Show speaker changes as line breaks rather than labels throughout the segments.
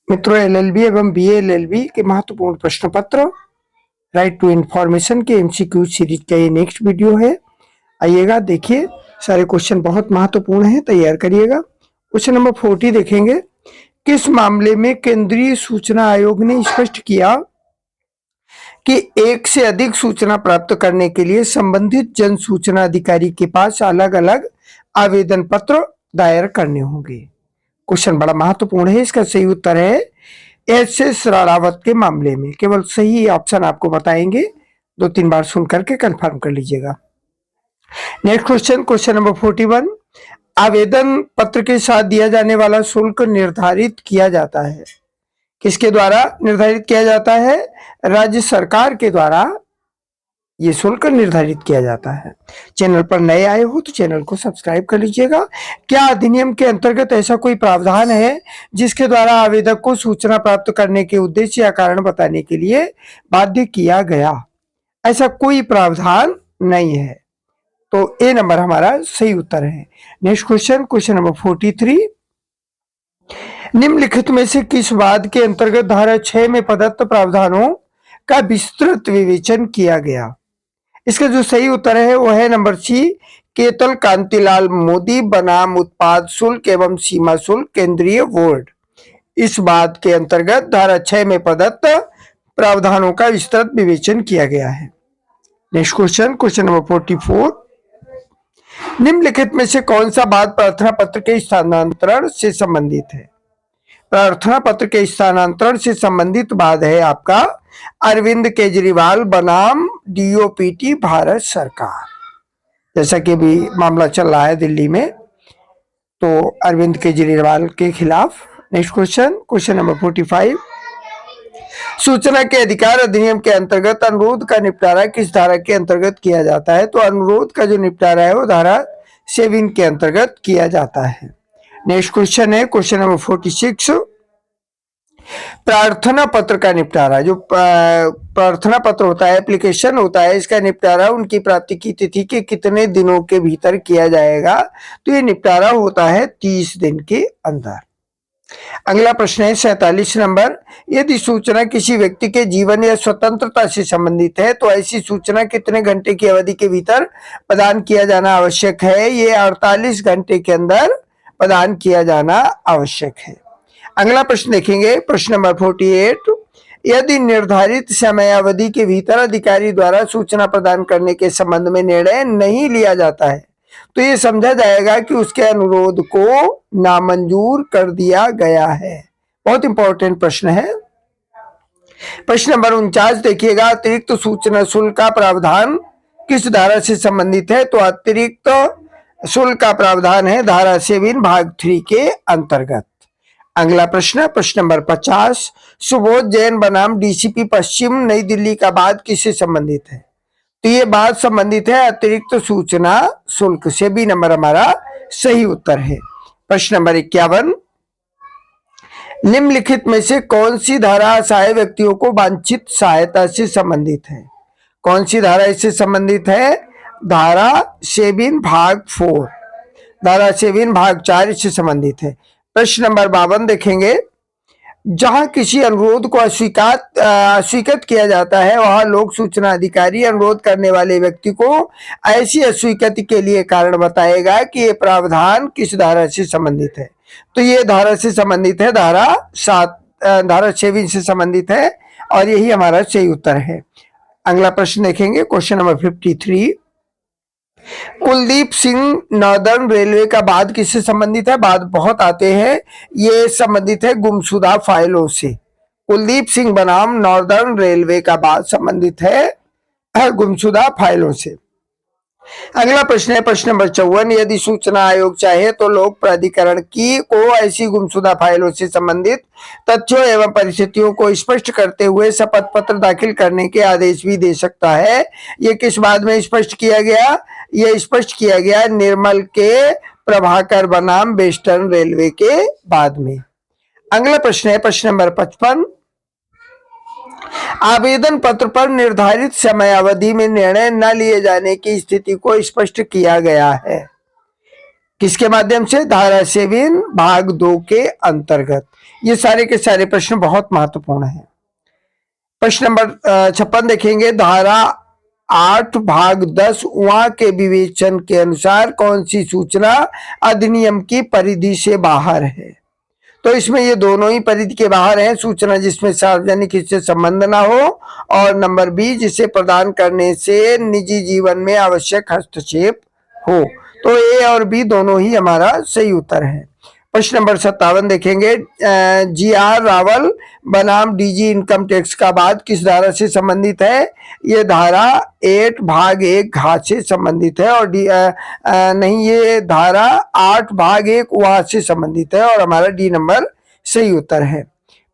मित्रों, एलएलबी एवं BA LLB के महत्वपूर्ण प्रश्न पत्र राइट टू इंफॉर्मेशन के एमसीक्यू सीरीज का ये नेक्स्ट वीडियो है। आइएगा, देखिए, सारे क्वेश्चन बहुत महत्वपूर्ण हैं, तैयार करिएगा। क्वेश्चन नंबर 40 देखेंगे। किस मामले में केंद्रीय सूचना आयोग ने स्पष्ट किया कि एक से अधिक सूचना प्राप्त करने के लिए संबंधित जन सूचना अधिकारी के पास अलग अलग आवेदन पत्र दायर करने होंगे? क्वेश्चन बड़ा महत्वपूर्ण है। इसका सही उत्तर है एस राणावत के मामले में। केवल सही ऑप्शन आपको बताएंगे, 2-3 बार सुन करके कंफर्म कर लीजिएगा। Next question, question number 41। आवेदन पत्र के साथ दिया जाने वाला शुल्क निर्धारित किया जाता है। किसके द्वारा निर्धारित किया जाता है? राज्य सरकार के द्वारा ये शुल्क निर्धारित किया जाता है। चैनल पर नए आए हो तो चैनल को सब्सक्राइब कर लीजिएगा। क्या अधिनियम के अंतर्गत ऐसा कोई प्रावधान है जिसके द्वारा आवेदक को सूचना प्राप्त करने के उद्देश्य या कारण बताने के लिए बाध्य किया गया? ऐसा कोई प्रावधान नहीं है, तो ए नंबर हमारा सही उत्तर है। Next question, question number 43। निम्नलिखित में से किस वाद के अंतर्गत धारा 6 में प्रदत्त प्रावधानों का विस्तृत विवेचन किया गया? इसका जो सही उत्तर है वो है नंबर सी, केतन कांतिलाल मोदी बनाम उत्पाद शुल्क एवं सीमा शुल्क केंद्रीय बोर्ड। इस बात के अंतर्गत धारा 6 में प्रदत्त प्रावधानों का विस्तृत विवेचन किया गया है। Next question, question number 44। निम्नलिखित में से कौन सा वाद प्रार्थना पत्र के स्थानांतरण से संबंधित है? प्रार्थना पत्र के स्थानांतरण से संबंधित वाद है आपका अरविंद केजरीवाल बनाम डीओपीटी भारत सरकार। जैसा कि अभी मामला चल रहा है दिल्ली में, तो अरविंद केजरीवाल के खिलाफ। Next question, question number 45। सूचना के अधिकार अधिनियम के अंतर्गत अनुरोध का निपटारा किस धारा के अंतर्गत किया जाता है? तो अनुरोध का जो निपटारा है वो धारा 7 के अंतर्गत किया जाता है। नेक्स्ट क्वेश्चन है क्वेश्चन नंबर 46। प्रार्थना पत्र का निपटारा, जो प्रार्थना पत्र होता है, एप्लीकेशन होता है, इसका निपटारा उनकी प्राप्ति की तिथि के कितने दिनों के भीतर किया जाएगा? तो ये निपटारा होता है 30 दिन के अंदर। अगला प्रश्न है 47 नंबर। यदि सूचना किसी व्यक्ति के जीवन या स्वतंत्रता से संबंधित है तो ऐसी सूचना कितने घंटे की अवधि के भीतर प्रदान किया जाना आवश्यक है? ये 48 घंटे के अंदर प्रदान किया जाना आवश्यक है। अगला प्रश्न देखेंगे, प्रश्न नंबर 48। यदि निर्धारित समयावधि के भीतर अधिकारी द्वारा सूचना प्रदान करने के संबंध में निर्णय नहीं लिया जाता है तो ये समझा जाएगा कि उसके अनुरोध को नामंजूर कर दिया गया है। बहुत इंपॉर्टेंट प्रश्न है। प्रश्न नंबर 49 देखिएगा। अतिरिक्त सूचना शुल्क का प्रावधान किस धारा से संबंधित है? तो अतिरिक्त शुल्क का प्रावधान है धारा 7 भाग 3 के अंतर्गत। अगला प्रश्न, प्रश्न नंबर 50। सुबोध जैन बनाम डीसीपी पश्चिम नई दिल्ली का वाद किससे संबंधित है? तो ये बात संबंधित है अतिरिक्त सूचना शुल्क से। बी नंबर हमारा सही उत्तर है। प्रश्न नंबर 51। निम्नलिखित में से कौन सी धारा असहाय व्यक्तियों को वांछित सहायता से संबंधित है? कौन सी धारा इससे संबंधित है? धारा 7 भाग 4, धारा 7 भाग 4 इससे संबंधित है। प्रश्न नंबर 52 देखेंगे। जहां किसी अनुरोध को अस्वीकृत किया जाता है वहां लोक सूचना अधिकारी अनुरोध करने वाले व्यक्ति को ऐसी अस्वीकृति के लिए कारण बताएगा कि ये प्रावधान किस धारा से संबंधित है? तो ये धारा से संबंधित है धारा 7 से संबंधित है और यही हमारा सही उत्तर है। अगला प्रश्न देखेंगे, question number 53। Kuldeep Singh northern railway का वाद किससे संबंधित है? वाद बहुत आते हैं। ये संबंधित है गुमशुदा फाइलों से। कुलदीप सिंह बनाम नॉर्दर्न रेलवे का वाद संबंधित है गुमशुदा फाइलों से। अगला प्रश्न है प्रश्न नंबर 54। यदि सूचना आयोग चाहे तो लोक प्राधिकरण को ऐसी गुमशुदा फाइलों से संबंधित तथ्यों एवं परिस्थितियों को स्पष्ट करते हुए शपथ पत्र दाखिल करने के आदेश भी दे सकता है। ये किस बात में स्पष्ट किया गया? ये स्पष्ट किया गया निर्मल के प्रभाकर बनाम वेस्टर्न रेलवे के बाद में। अगला प्रश्न है प्रश्न नंबर 55। आवेदन पत्र पर निर्धारित समयावधि में निर्णय न लिए जाने की स्थिति को स्पष्ट किया गया है। किसके माध्यम से? धारा 7 भाग 2 के अंतर्गत। ये सारे के सारे प्रश्न बहुत महत्वपूर्ण हैं। प्रश्न नंबर 56 देखेंगे, धारा 8 भाग 10 वहां के विवेचन के अनुसार कौन सी सूचना अधिनियम की परिधि से बाहर है? तो इसमें ये दोनों ही परिधि के बाहर हैं। सूचना जिसमें सार्वजनिक हित से संबंध ना हो, और नंबर बी जिसे प्रदान करने से निजी जीवन में आवश्यक हस्तक्षेप हो। तो ए और बी दोनों ही हमारा सही उत्तर है। प्रश्न नंबर 57 देखेंगे, GR रावल बनाम DG इनकम टैक्स का बाद किस धारा से संबंधित है? ये धारा 8 भाग 1 घात से संबंधित है, और नहीं, ये धारा 8 भाग 1 वहां से संबंधित है, और हमारा डी नंबर सही उत्तर है।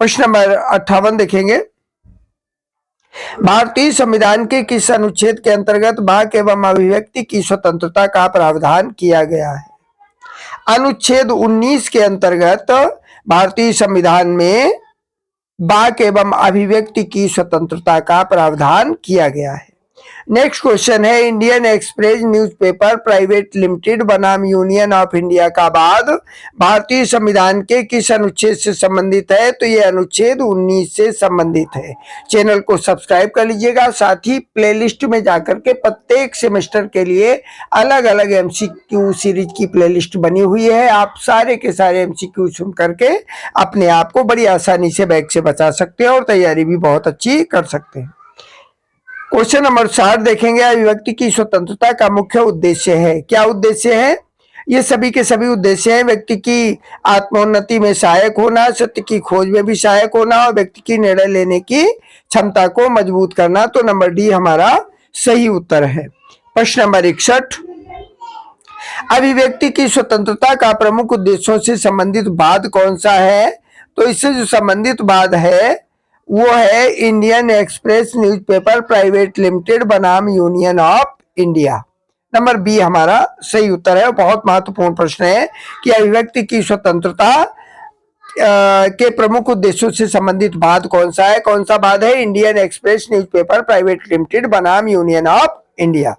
प्रश्न नंबर 58 देखेंगे, भारतीय संविधान के किस अनुच्छेद के अंतर्गत वाक एवं अभिव्यक्ति की स्वतंत्रता का प्रावधान किया गया है? अनुच्छेद 19 के अंतर्गत भारतीय संविधान में वाक एवं अभिव्यक्ति की स्वतंत्रता का प्रावधान किया गया है। नेक्स्ट क्वेश्चन है, Indian Express newspaper private limited बनाम यूनियन ऑफ इंडिया का बाद भारतीय संविधान के किस अनुच्छेद से संबंधित है? तो ये अनुच्छेद 19 से संबंधित है। चैनल को सब्सक्राइब कर लीजिएगा, साथ ही प्लेलिस्ट में जाकर के प्रत्येक सेमेस्टर के लिए अलग अलग MCQ सीरीज की प्लेलिस्ट बनी हुई है। आप सारे के सारे MCQ सुन करके अपने आप को बड़ी आसानी से बैग से बचा सकते हैं और तैयारी भी बहुत अच्छी कर सकते हैं। क्वेश्चन नंबर 60 देखेंगे, अभिव्यक्ति की स्वतंत्रता का मुख्य उद्देश्य है। क्या उद्देश्य है? ये सभी के सभी उद्देश्य हैं। व्यक्ति की आत्मोन्नति में सहायक होना, सत्य की खोज में भी सहायक होना, और व्यक्ति की निर्णय लेने की क्षमता को मजबूत करना। तो नंबर डी हमारा सही उत्तर है। प्रश्न नंबर 61, अभिव्यक्ति की स्वतंत्रता का प्रमुख उद्देश्यों से संबंधित वाद कौन सा है? तो इससे जो संबंधित वाद है वो है Indian Express newspaper private limited बनाम union of India. Number B हमारा सही उत्तर है। बहुत महत्वपूर्ण प्रश्न है कि अभिव्यक्ति की स्वतंत्रता के प्रमुख उद्देश्यों से संबंधित वाद कौन सा है? कौन सा वाद है? Indian Express newspaper private limited बनाम यूनियन ऑफ इंडिया।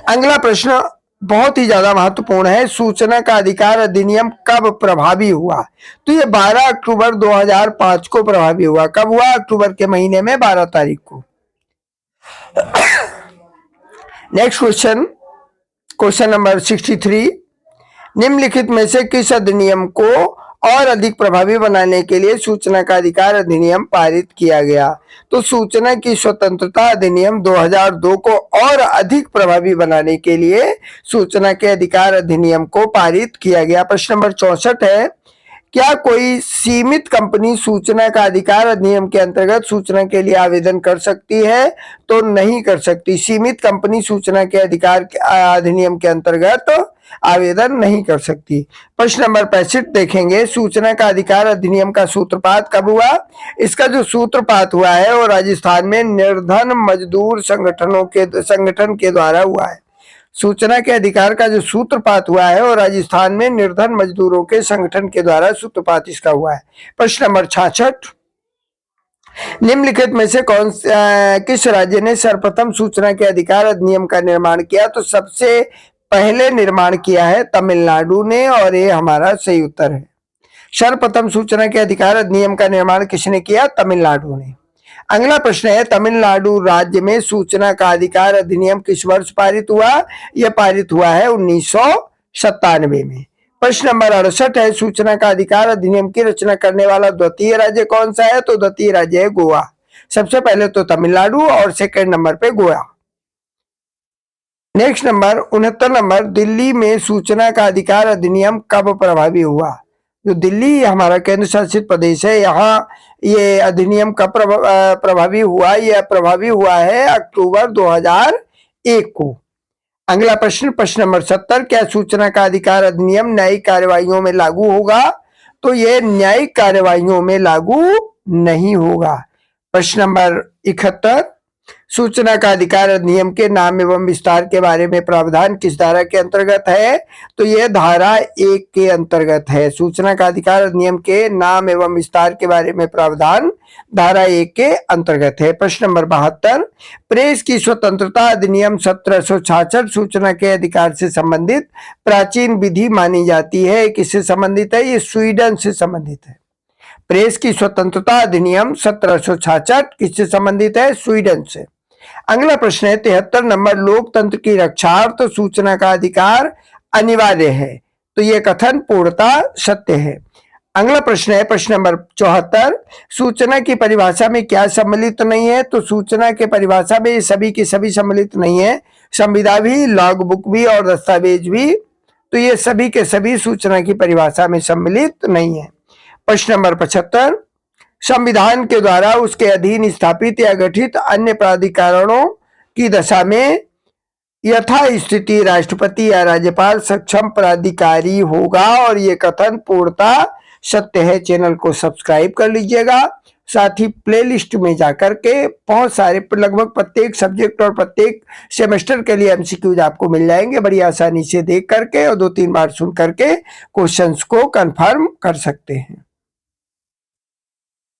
अगला प्रश्न बहुत ही ज्यादा महत्वपूर्ण है, सूचना का अधिकार अधिनियम कब प्रभावी हुआ? तो ये 12 अक्टूबर 2005 को प्रभावी हुआ। कब हुआ? अक्टूबर के महीने में 12 तारीख को। नेक्स्ट क्वेश्चन, क्वेश्चन नंबर 63, निम्नलिखित में से किस अधिनियम को और अधिक प्रभावी बनाने के लिए सूचना का अधिकार अधिनियम पारित किया गया? तो सूचना की स्वतंत्रता अधिनियम 2002 को और अधिक प्रभावी बनाने के लिए सूचना के अधिकार अधिनियम को पारित किया गया। प्रश्न नंबर 64 है, क्या कोई सीमित कंपनी सूचना का अधिकार अधिनियम के अंतर्गत सूचना के लिए आवेदन कर सकती है? तो नहीं कर सकती। सीमित कंपनी सूचना के अधिकार अधिनियम के अंतर्गत आवेदन नहीं कर सकती। प्रश्न नंबर 65 देखेंगे, सूचना का अधिकार अधिनियम का सूत्रपात कब हुआ? इसका जो सूत्रपात हुआ है वो राजस्थान में निर्धन मजदूर संगठन के द्वारा हुआ है। सूचना के अधिकार का जो सूत्रपात हुआ है और राजस्थान में निर्धन मजदूरों के संगठन के द्वारा सूत्रपात इसका हुआ है। प्रश्न नंबर 66, निम्नलिखित में से किस राज्य ने सर्वप्रथम सूचना के अधिकार अधिनियम का निर्माण किया? तो सबसे पहले निर्माण किया है तमिलनाडु ने, और ये हमारा सही उत्तर है। सर्वप्रथम सूचना के अधिकार अधिनियम का निर्माण किसने किया? तमिलनाडु ने। अगला प्रश्न है, तमिलनाडु राज्य में सूचना का अधिकार अधिनियम किस वर्ष पारित हुआ? यह पारित हुआ है 1997 में। प्रश्न नंबर 68 है, सूचना का अधिकार अधिनियम की रचना करने वाला द्वितीय राज्य कौन सा है? तो द्वितीय राज्य है गोवा। सबसे पहले तो तमिलनाडु और सेकंड नंबर पे Goa. Next number 69 number, Delhi में सूचना का अधिकार अधिनियम कब प्रभावी हुआ? जो दिल्ली हमारा केंद्र शासित प्रदेश है, यहाँ ये अधिनियम कब प्रभावी हुआ? यह प्रभावी हुआ है अक्टूबर 2001 को। अगला प्रश्न, प्रश्न नंबर 70, क्या सूचना का अधिकार अधिनियम न्यायिक कार्यवाहियों में लागू होगा? तो यह न्यायिक कार्यवाहियों में लागू नहीं होगा। प्रश्न नंबर 71, सूचना का अधिकार अधिनियम के नाम एवं विस्तार के बारे में प्रावधान किस धारा के अंतर्गत है? तो यह धारा 1 के अंतर्गत है। सूचना का अधिकार अधिनियम के नाम एवं विस्तार के बारे में प्रावधान धारा 1 के अंतर्गत है। प्रश्न नंबर 72, प्रेस की स्वतंत्रता अधिनियम 1766 सूचना के अधिकार से संबंधित प्राचीन विधि मानी जाती है। किससे संबंधित है? ये स्वीडन से संबंधित है। प्रेस की स्वतंत्रता अधिनियम 1766 किससे संबंधित है? स्वीडन से। अगला प्रश्न है 73 नंबर, लोकतंत्र की रक्षार्थ सूचना का अधिकार अनिवार्य है। तो यह कथन पूर्णतः सत्य है। अगला प्रश्न है प्रश्न नंबर 74, सूचना की परिभाषा में क्या सम्मिलित नहीं है? तो सूचना के परिभाषा में सभी की सभी सम्मिलित नहीं है। संविदा भी, लॉग बुक भी और दस्तावेज भी, तो ये सभी के सभी सूचना की परिभाषा में सम्मिलित नहीं है। प्रश्न नंबर 75, संविधान के द्वारा उसके अधीन स्थापित या गठित अन्य प्राधिकरणों की दशा में यथास्थिति राष्ट्रपति या राज्यपाल सक्षम प्राधिकारी होगा, और ये कथन पूर्णतः सत्य है। चैनल को सब्सक्राइब कर लीजिएगा। साथ ही प्लेलिस्ट में जाकर के बहुत सारे लगभग प्रत्येक सब्जेक्ट और प्रत्येक सेमेस्टर के लिए एमसीक्यूज आपको मिल जाएंगे। बड़ी आसानी से देख करके और 2-3 बार सुन करके क्वेश्चंस को कंफर्म कर सकते हैं।